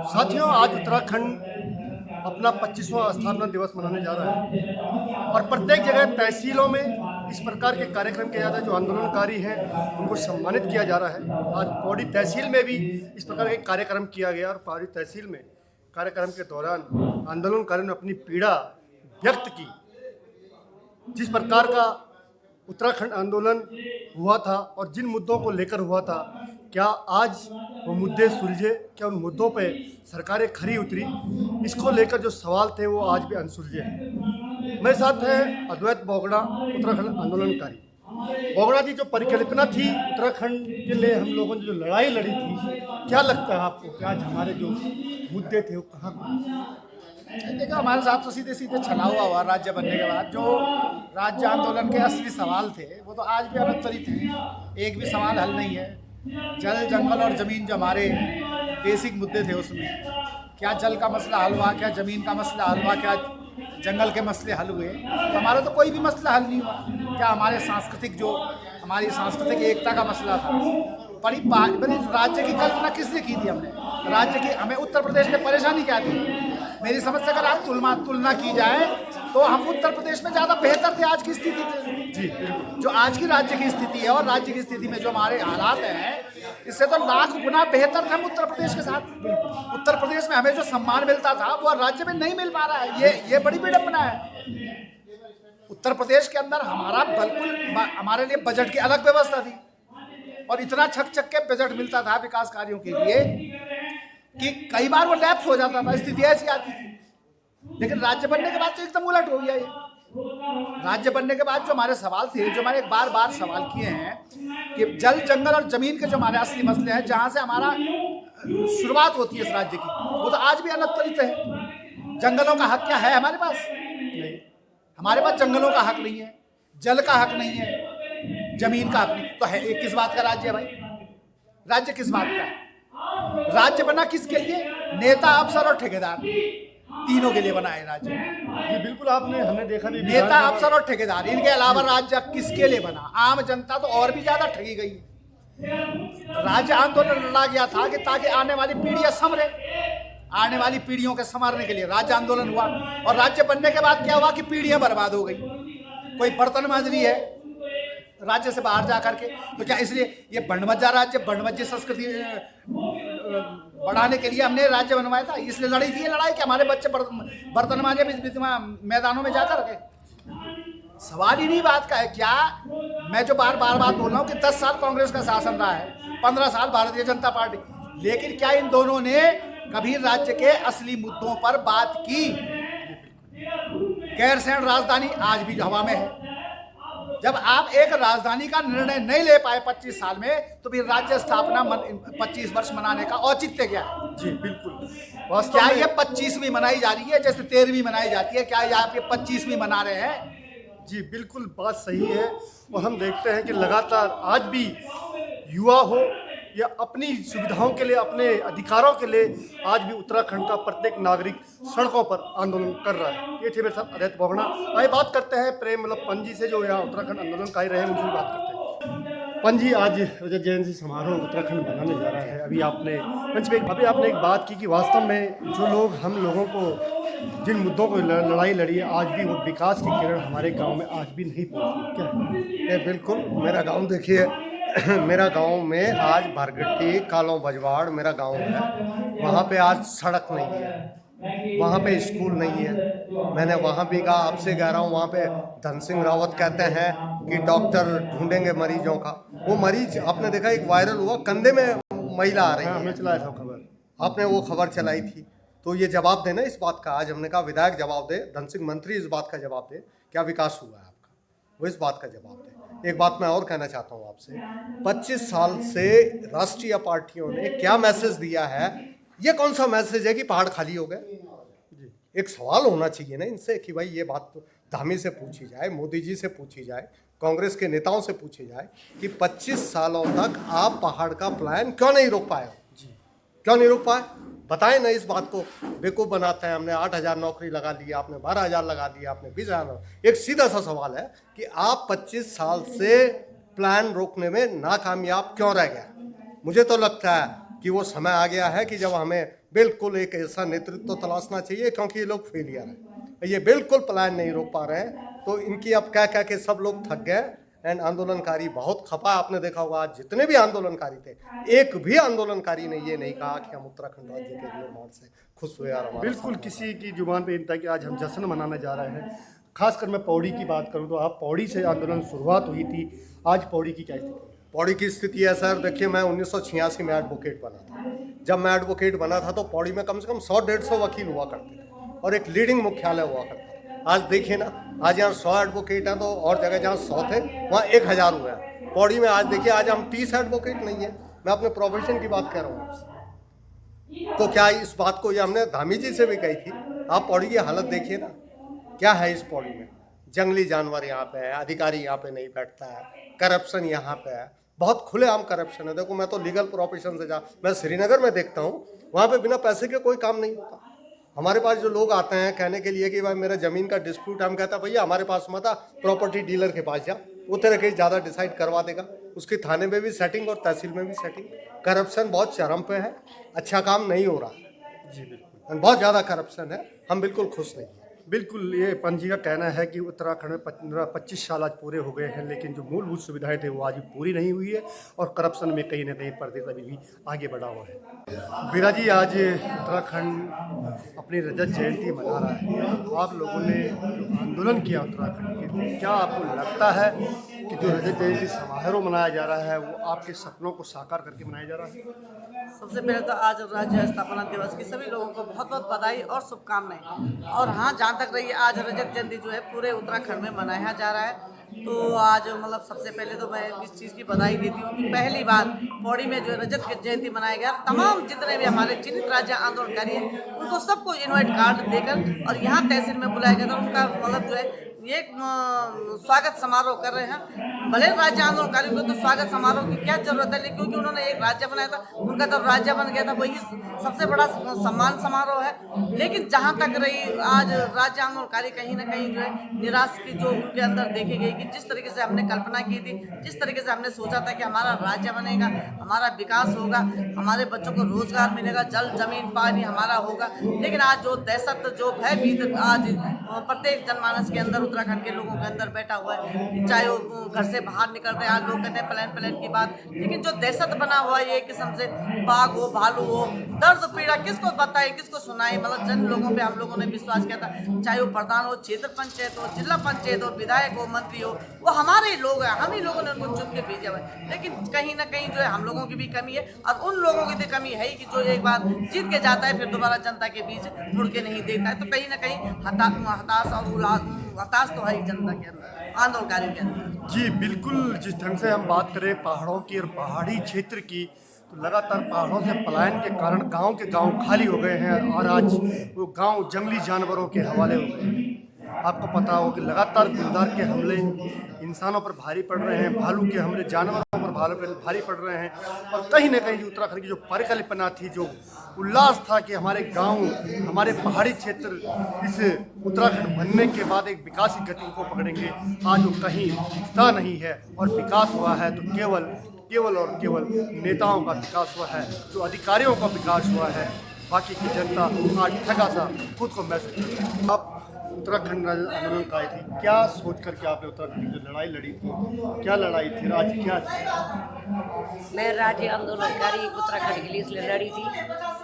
साथियों, आज उत्तराखंड अपना 25वां स्थापना दिवस मनाने जा रहा है और प्रत्येक जगह तहसीलों में इस प्रकार के कार्यक्रम किया जाता है। जो आंदोलनकारी हैं उनको सम्मानित किया जा रहा है। आज पौड़ी तहसील में भी इस प्रकार के कार्यक्रम किया गया और पौड़ी तहसील में कार्यक्रम के दौरान आंदोलनकारियों ने अपनी पीड़ा व्यक्त की। जिस प्रकार का उत्तराखंड आंदोलन हुआ था और जिन मुद्दों को लेकर हुआ था, क्या आज वो मुद्दे सुलझे? क्या उन मुद्दों पे सरकारें खरी उतरी? इसको लेकर जो सवाल थे वो आज भी अनसुलझे हैं। मेरे साथ हैं अद्वैत बोगड़ा, उत्तराखंड आंदोलनकारी। बोगड़ा जी, जो परिकल्पना थी उत्तराखंड के लिए हम लोगों ने जो लड़ाई लड़ी थी, क्या लगता है आपको कि आज हमारे जो मुद्दे थे वो कहाँ पहुँचे? देखो, हमारे साथ तो सीधे सीधे छला हुआ राज्य बनने के बाद जो राज्य आंदोलन के असली सवाल थे वो तो आज भी अनुत्तरित हैं। एक भी सवाल हल नहीं है। जल, जंगल और ज़मीन जो हमारे बेसिक मुद्दे थे, उसमें क्या जल का मसला हल हुआ, क्या ज़मीन का मसला हल हुआ, क्या जंगल के मसले हल हुए? तो हमारा तो कोई भी मसला हल नहीं हुआ। क्या हमारे हमारी सांस्कृतिक एकता का मसला था? राज्य की कल्पना किसने की थी? हमें उत्तर प्रदेश में परेशानी क्या थी? मेरी समझ से अगर आप तुलना की जाए तो हम उत्तर प्रदेश में ज़्यादा बेहतर थे आज की स्थिति थे जी। जो आज की राज्य की स्थिति है और राज्य की स्थिति में जो हमारे हालात हैं, इससे तो लाख गुना बेहतर थे हम उत्तर प्रदेश के साथ। उत्तर प्रदेश में हमें जो सम्मान मिलता था वो राज्य में नहीं मिल पा रहा है। ये बड़ी विडंबना है। उत्तर प्रदेश के अंदर हमारे लिए बजट की अलग व्यवस्था थी और इतना छक के बजट मिलता था विकास कार्यों के लिए कि कई बार वो लैप्स हो जाता था। स्थिति ऐसी आती थी। लेकिन राज्य बनने के बाद तो एकदम उलट हो गया ये। राज्य बनने के बाद जो हमारे सवाल थे, जो हमारे बार सवाल किए हैं कि जल, जंगल और जमीन के जो हमारे असली मसले हैं, जहाँ से हमारा शुरुआत होती है इस राज्य की, वो तो आज भी अनुत्तरित है। जंगलों का हक क्या है हमारे पास? नहीं। हमारे पास जंगलों का हक नहीं है, जल का हक नहीं है, जमीन का हक नहीं। तो है ये किस बात का राज्य है भाई? राज्य किस बात का है? राज्य बना किसके लिए? नेता, अफसर और ठेकेदार, तीनों के लिए बना है राज्य। ये बिल्कुल हमने देखा भी। नेता, अफसर और ठेकेदार, इनके अलावा राज्य किसके लिए बना? आम जनता तो और भी ज्यादा ठगी गई। राज्य आंदोलन लड़ा गया था कि ताकि आने वाली पीढ़ियां संवरे, आने वाली पीढ़ियों के संवारने के लिए राज्य आंदोलन हुआ। और राज्य बनने के बाद क्या हुआ कि पीढ़ियां बर्बाद हो गई। कोई बर्तन मांजरी है राज्य से बाहर जा करके, तो क्या इसलिए ये बंडमज्जा संस्कृति बढ़ाने के लिए हमने राज्य बनवाया था? इसलिए लड़ी थी ये लड़ाई कि हमारे बच्चे बर्तन मांजे मैदानों में जाकर के? सवाल ही नहीं बात का है। क्या मैं जो बार बात बोल रहा हूँ कि 10 साल कांग्रेस का शासन रहा है, 15 साल भारतीय जनता पार्टी, लेकिन क्या इन दोनों ने कभी राज्य के असली मुद्दों पर बात की? गैरसैंण राजधानी आज भी हवा में है। जब आप एक राजधानी का निर्णय नहीं ले पाए 25 साल में, तो फिर राज्य स्थापना 25 वर्ष मनाने का औचित्य क्या है? जी बिल्कुल। क्या ये 25वीं मनाई जा रही है जैसे 13वीं मनाई जाती है? क्या ये आप ये 25वीं मना रहे हैं? जी बिल्कुल, बात सही है। और हम देखते हैं कि लगातार आज भी युवा हो या अपनी सुविधाओं के लिए, अपने अधिकारों के लिए, आज भी उत्तराखंड का प्रत्येक नागरिक सड़कों पर आंदोलन कर रहा है। ये थे मेरे साथ अद्वैत बोगड़ा। आइए बात करते हैं प्रेम पंजी से, जो यहाँ उत्तराखंड आंदोलनकारी रहे हैं, उनसे भी बात करते हैं। पंजी, आज रजत जयंती समारोह उत्तराखंड मनाने जा रहा है। अभी आपने एक बात की कि वास्तव में जो लोग, हम लोगों को जिन मुद्दों को लड़ाई लड़ी है, आज भी वो विकास की किरण हमारे गाँव में आज भी नहीं पहुँची। क्या ये बिल्कुल मेरा गाँव देखिए मेरा गांव में आज भरगट्टी, कालों बजवाड़ मेरा गांव है। वहाँ पे आज सड़क नहीं है, वहाँ पे स्कूल नहीं है। मैंने वहाँ भी कहा, आपसे कह रहा हूँ, वहाँ पे धन सिंह रावत कहते हैं कि डॉक्टर ढूंढेंगे मरीजों का। वो मरीज आपने देखा, एक वायरल हुआ, कंधे में महिला आ रही है। हमने चलाया था खबर, आपने वो खबर चलाई थी। तो ये जवाब देना इस बात का। आज हमने कहा विधायक जवाब दे, धन सिंह मंत्री इस बात का जवाब दे, क्या विकास हुआ है आपका, वो इस बात का जवाब दे। एक बात मैं और कहना चाहता हूँ आपसे, 25 साल से राष्ट्रीय पार्टियों ने क्या मैसेज दिया है? ये कौन सा मैसेज है कि पहाड़ खाली हो गए? एक सवाल होना चाहिए ना इनसे कि भाई ये बात तो धामी से पूछी जाए, मोदी जी से पूछी जाए, कांग्रेस के नेताओं से पूछी जाए कि 25 सालों तक आप पहाड़ का प्लान क्यों नहीं रोक पाए? क्यों नहीं रोक पाए? बताएं ना इस बात को। बेवकूफ़ बनाते हैं। हमने 8,000 नौकरी लगा ली, आपने 12,000 लगा दिया, आपने 20,000। एक सीधा सा सवाल है कि आप 25 साल से प्लान रोकने में नाकामयाब क्यों रह गए? मुझे तो लगता है कि वो समय आ गया है कि जब हमें बिल्कुल एक ऐसा नेतृत्व तलाशना चाहिए, क्योंकि ये लोग फेलियर हैं, ये बिल्कुल प्लान नहीं रोक पा रहे हैं। तो इनकी अब कह कह के सब लोग थक गए एंड आंदोलनकारी बहुत खपा। आपने देखा होगा आज जितने भी आंदोलनकारी थे, एक भी आंदोलनकारी ने ये नहीं कहा कि हम उत्तराखंड राज्य के निर्माण से खुश हुए। और बिल्कुल किसी की जुबान पे था कि आज हम जश्न मनाने जा रहे हैं। खासकर मैं पौड़ी की बात करूं तो आप पौड़ी से आंदोलन शुरुआत हुई थी, आज पौड़ी की क्या स्थिति है? पौड़ी की स्थिति है सर, देखिए मैं 1986 में एडवोकेट बना था। जब मैं एडवोकेट बना था तो पौड़ी में कम से कम 100-150 वकील हुआ करते थे और एक लीडिंग मुख्यालय हुआ करता था। आज देखिए ना, आज यहाँ 100 एडवोकेट हैं तो और जगह जहाँ 100 थे वहाँ 1000 हुए हैं। पौड़ी में आज देखिए, आज हम 30 एडवोकेट नहीं है। मैं अपने प्रोफेशन की बात कर रहा हूँ आपसे। तो क्या इस बात को ये हमने धामी जी से भी कही थी, आप पौड़ी की हालत देखिए ना, क्या है इस पौड़ी में। जंगली जानवर यहाँ पे है, अधिकारी यहाँ पे नहीं बैठता है, करप्शन यहाँ पे है, बहुत खुलेआम करप्शन है। देखो मैं तो लीगल प्रोफेशन से मैं श्रीनगर में देखता हूँ, वहाँ पे बिना पैसे के कोई काम नहीं होता। हमारे पास जो लोग आते हैं कहने के लिए कि भाई मेरा ज़मीन का डिस्प्यूट, हम कहता भैया हमारे पास मत आ, प्रॉपर्टी डीलर के पास जा, वो तेरे केस ज़्यादा डिसाइड करवा देगा। उसकी थाने में भी सेटिंग और तहसील में भी सेटिंग। करप्शन बहुत चरम पे है, अच्छा काम नहीं हो रहा। जी बिल्कुल, बहुत ज़्यादा करप्शन है, हम बिल्कुल खुश नहीं हैं। बिल्कुल ये पंजी का कहना है कि उत्तराखंड में 15-25 साल आज पूरे हो गए हैं, लेकिन जो मूलभूत सुविधाएं थे वो आज भी पूरी नहीं हुई है और करप्शन में कहीं ना कहीं प्रदेश अभी भी आगे बढ़ा हुआ है। बीरा जी, आज उत्तराखंड अपनी रजत जयंती मना रहा है। तो आप लोगों ने जो आंदोलन किया उत्तराखंड के लिए, क्या आपको लगता है कि जो रजत जयंती समारोह मनाया जा रहा है वो आपके सपनों को साकार करके मनाया जा रहा है? सबसे पहले तो आज राज्य स्थापना दिवस की सभी लोगों को बहुत बहुत बधाई और शुभकामनाएं। और हाँ, जहाँ तक रही आज रजत जयंती जो है पूरे उत्तराखंड में मनाया जा रहा है, तो आज मतलब सबसे पहले तो मैं इस चीज़ की बधाई देती हूँ कि पहली बार पौड़ी में जो रजत जयंती मनाया गया, तमाम जितने भी हमारे चिन्हित राज्य आंदोलनकारी हैं उनको सबको इनवाइट कार्ड देकर और यहाँ तहसील में बुलाया गया था। उनका मतलब जो है ये स्वागत समारोह कर रहे हैं। भले राज्य आंदोलनकारियों को तो स्वागत समारोह की क्या जरूरत है, क्योंकि उन्होंने एक राज्य बनाया था, उनका तो राज्य बन गया था, वही सबसे बड़ा सम्मान समारोह है। लेकिन जहाँ तक रही आज राज्य आंदोलनकारी कहीं ना कहीं जो है निराश की जो उनके अंदर देखी गई कि जिस तरीके से हमने कल्पना की थी, जिस तरीके से हमने सोचा था कि हमारा राज्य बनेगा, हमारा विकास होगा, हमारे बच्चों को रोजगार मिलेगा, जल जमीन पानी हमारा होगा, लेकिन आज जो दहशत जो भयभीत आज प्रत्येक जनमानस के अंदर उत्तराखंड के लोगों के अंदर बैठा हुआ है, चाहे वो घर से बाहर निकल रहे हैं, आज लोग कहते हैं प्लान की बात, लेकिन जो दहशत बना हुआ है एक किस्म से, बाघ हो भालू हो, दर्द पीड़ा किसको बताए किसको सुनाए। मतलब जन लोगों पे हम लोगों ने विश्वास किया था, चाहे वो प्रधान हो, क्षेत्र पंचायत हो, जिला पंचायत हो, विधायक हो, मंत्री हो, वो हमारे ही लोग हैं, हम ही लोगों ने उनको चुन के भेजा हुआ है। लेकिन कहीं ना कहीं जो है हम लोगों की भी कमी है और उन लोगों की भी कमी है ही कि जो एक बार जीत के जाता है फिर दोबारा जनता के बीच मुड़ के नहीं देखता है। तो कहीं ना कहीं हताश तो है ही जनता के अंदर, आंदोलनकारी के अंदर। जी बिल्कुल, जिस ढंग से हम बात करें पहाड़ों की और पहाड़ी क्षेत्र की, तो लगातार पहाड़ों से पलायन के कारण गांव के गांव खाली हो गए हैं और आज वो गांव जंगली जानवरों के हवाले हो गए हैं। आपको पता हो कि लगातार गुलदार के हमले इंसानों पर भारी पड़ रहे हैं, भालू के हमले जानवरों पर भारी पड़ रहे हैं। और कहीं ना कहीं उत्तराखंड की जो परिकल्पना थी, जो उल्लास था कि हमारे गांव, हमारे पहाड़ी क्षेत्र इस उत्तराखंड बनने के बाद एक विकास की गति को पकड़ेंगे, आज वो कहीं दिखता नहीं है। और विकास हुआ है तो केवल और केवल नेताओं का विकास हुआ है, जो अधिकारियों का विकास हुआ है। बाकी की जनता आज ठगा सा खुद को महसूस करती है। आप उत्तराखंड आंदोलन का आई थी, क्या सोच करके आपने उत्तराखंड की जो लड़ाई लड़ी थी, क्या लड़ाई थी, आज क्या थी? मैं राज्य आंदोलनकारी उत्तराखंड के लिए इसलिए लड़ी थी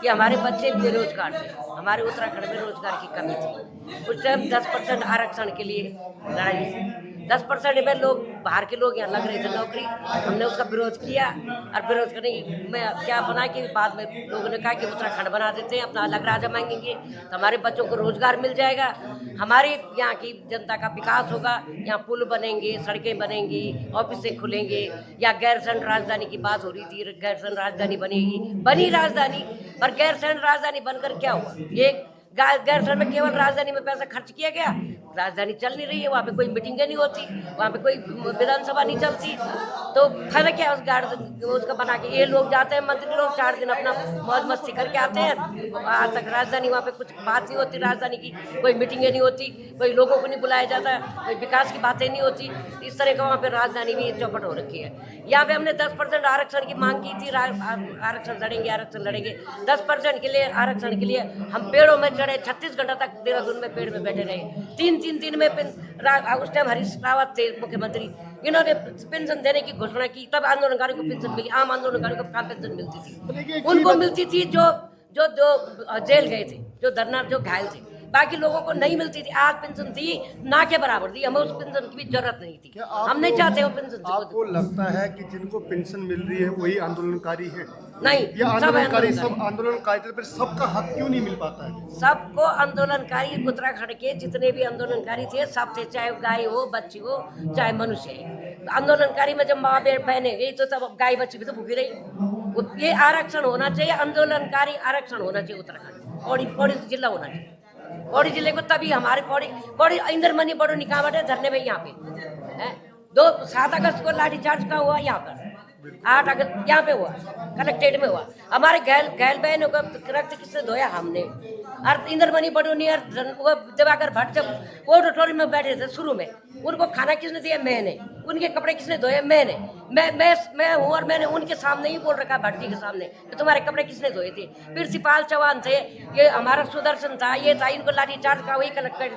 कि हमारे बच्चे बेरोजगार थे, हमारे उत्तराखंड में रोजगार की कमी थी। उस टाइम 10% आरक्षण के लिए लड़ाई थी। 10% में लोग बाहर के लोग यहाँ लग रहे थे नौकरी, हमने उसका विरोध किया और विरोध करने में क्या बना कि बाद में लोगों ने कहा कि उत्तराखंड बना देते हैं, अपना अलग राज्य मांगेंगे तो हमारे बच्चों को रोजगार मिल जाएगा, हमारे यहाँ की जनता का विकास होगा, यहाँ पुल बनेंगे, सड़कें बनेंगी, ऑफिसें खुलेंगे। या गैरसैंण राजधानी की बात हो रही थी, गैरसैंण राजधानी बनेगी, बनी राजधानी, पर गैरसैंण राजधानी बनकर क्या हुआ? ये गैरसैंण में केवल राजधानी में पैसा खर्च किया गया, राजधानी चल नहीं रही है, वहाँ पे कोई मीटिंगें नहीं होती, वहाँ पे कोई विधानसभा नहीं चलती, तो फायदा क्या है उस गार्ड उसका बना के। ये लोग जाते हैं मंत्री लोग 4 दिन अपना मौज मस्ती करके आते हैं, आज तक राजधानी वहाँ पे कुछ बात नहीं होती, राजधानी की कोई मीटिंगें नहीं होती, कोई लोगों को नहीं बुलाया जाता, कोई विकास की बातें नहीं होती। इस तरह का वहाँ पे राजधानी भी चौपट हो रखी है। यहाँ पे हमने 10% आरक्षण की मांग की थी, आरक्षण लड़ेंगे 10% के लिए आरक्षण के लिए हम पेड़ों में चढ़े, 36 घंटा तक देहरादून में पेड़ में बैठे रहे। 3 दिन में उस टाइम हरीश रावत थे मुख्यमंत्री, इन्होंने पेंशन देने की घोषणा की, तब आंदोलनकारियों को पेंशन मिली। आम आंदोलनकारियों को कहाँ पेंशन मिलती थी? उनको मिलती थी जो जेल गए थे, जो धरना जो घायल थे, बाकी लोगों को नहीं मिलती थी। आज पेंशन दी ना के बराबर दी, हमें उस पेंशन की भी जरूरत नहीं थी, हम नहीं चाहते हो पेंशन। आपको लगता है कि जिनको पेंशन मिल रही है वही आंदोलनकारी है? नहीं, ये आंदोलनकारी सब आंदोलनकारी पर सबका हक क्यों नहीं मिल पाता है? सबको आंदोलनकारी उत्तराखंड के जितने भी आंदोलनकारी थे सब थे, चाहे गाय हो, बच्ची हो, चाहे मनुष्य है। आंदोलनकारी में जब माँ बहने गई तो सब गाय बच्ची भी तो भूखी रही। ये आरक्षण होना चाहिए, आंदोलनकारी आरक्षण होना चाहिए उत्तराखंड, पौड़ी जिला होना चाहिए। पौड़ी जिले को तभी हमारे पौड़ी इंद्रमणि बड़ो निकावट है धरने में। यहाँ पे 7 अगस्त को लाठीचार्ज का हुआ, यहाँ पर 8 अगस्त यहाँ पे हुआ, कलेक्ट्रेट में हुआ। हमारे घायल बहनों का रक्त किसने धोया? हमने। और इंद्रमणि बडोनी और दिवाकर भट्ट जब ऑडिटोरियम में बैठे थे शुरू में, उनको खाना किसने दिया? मैंने। उनके कपड़े किसने धोए? मैंने। मैं हूँ और मैंने उनके सामने ही बोल रखा, भट्ट जी के सामने, कि तुम्हारे कपड़े किसने धोए थे? प्रिंसिपाल चौहान थे, ये हमारा सुदर्शन था, ये था, इनको लाठीचार्ज का वही कलेक्ट्रेट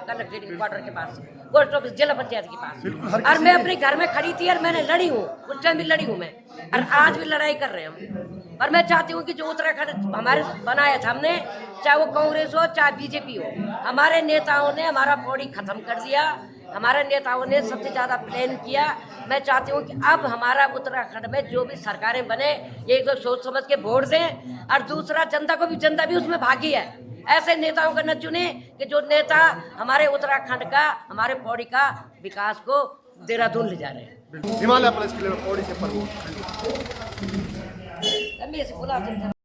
क्वार्टर के पास, पोस्ट ऑफिस जिला पंचायत के पास। और मैं अपने घर में खड़ी थी और मैंने लड़ी हूँ, उस टाइम भी लड़ी हूँ मैं, और आज भी लड़ाई कर रहे हैं हम। और मैं चाहती हूँ कि जो उत्तराखंड हमारे बनाया था हमने, चाहे वो कांग्रेस हो चाहे बीजेपी हो, हमारे नेताओं ने हमारा पौड़ी खत्म कर दिया, हमारे नेताओं ने सबसे ज़्यादा प्लान किया। मैं चाहती हूँ कि अब हमारा उत्तराखंड में जो भी सरकारें बने, ये तो सोच समझ के वोट दें, और दूसरा जनता भी उसमें भागी है। ऐसे नेताओं का न चुने कि जो नेता हमारे उत्तराखंड का, हमारे पौड़ी का विकास को देहरादून ले जा रहे हैं। हिमालय प्रेस के लिए पौड़ी से प्रमुख। मैं इसे बुला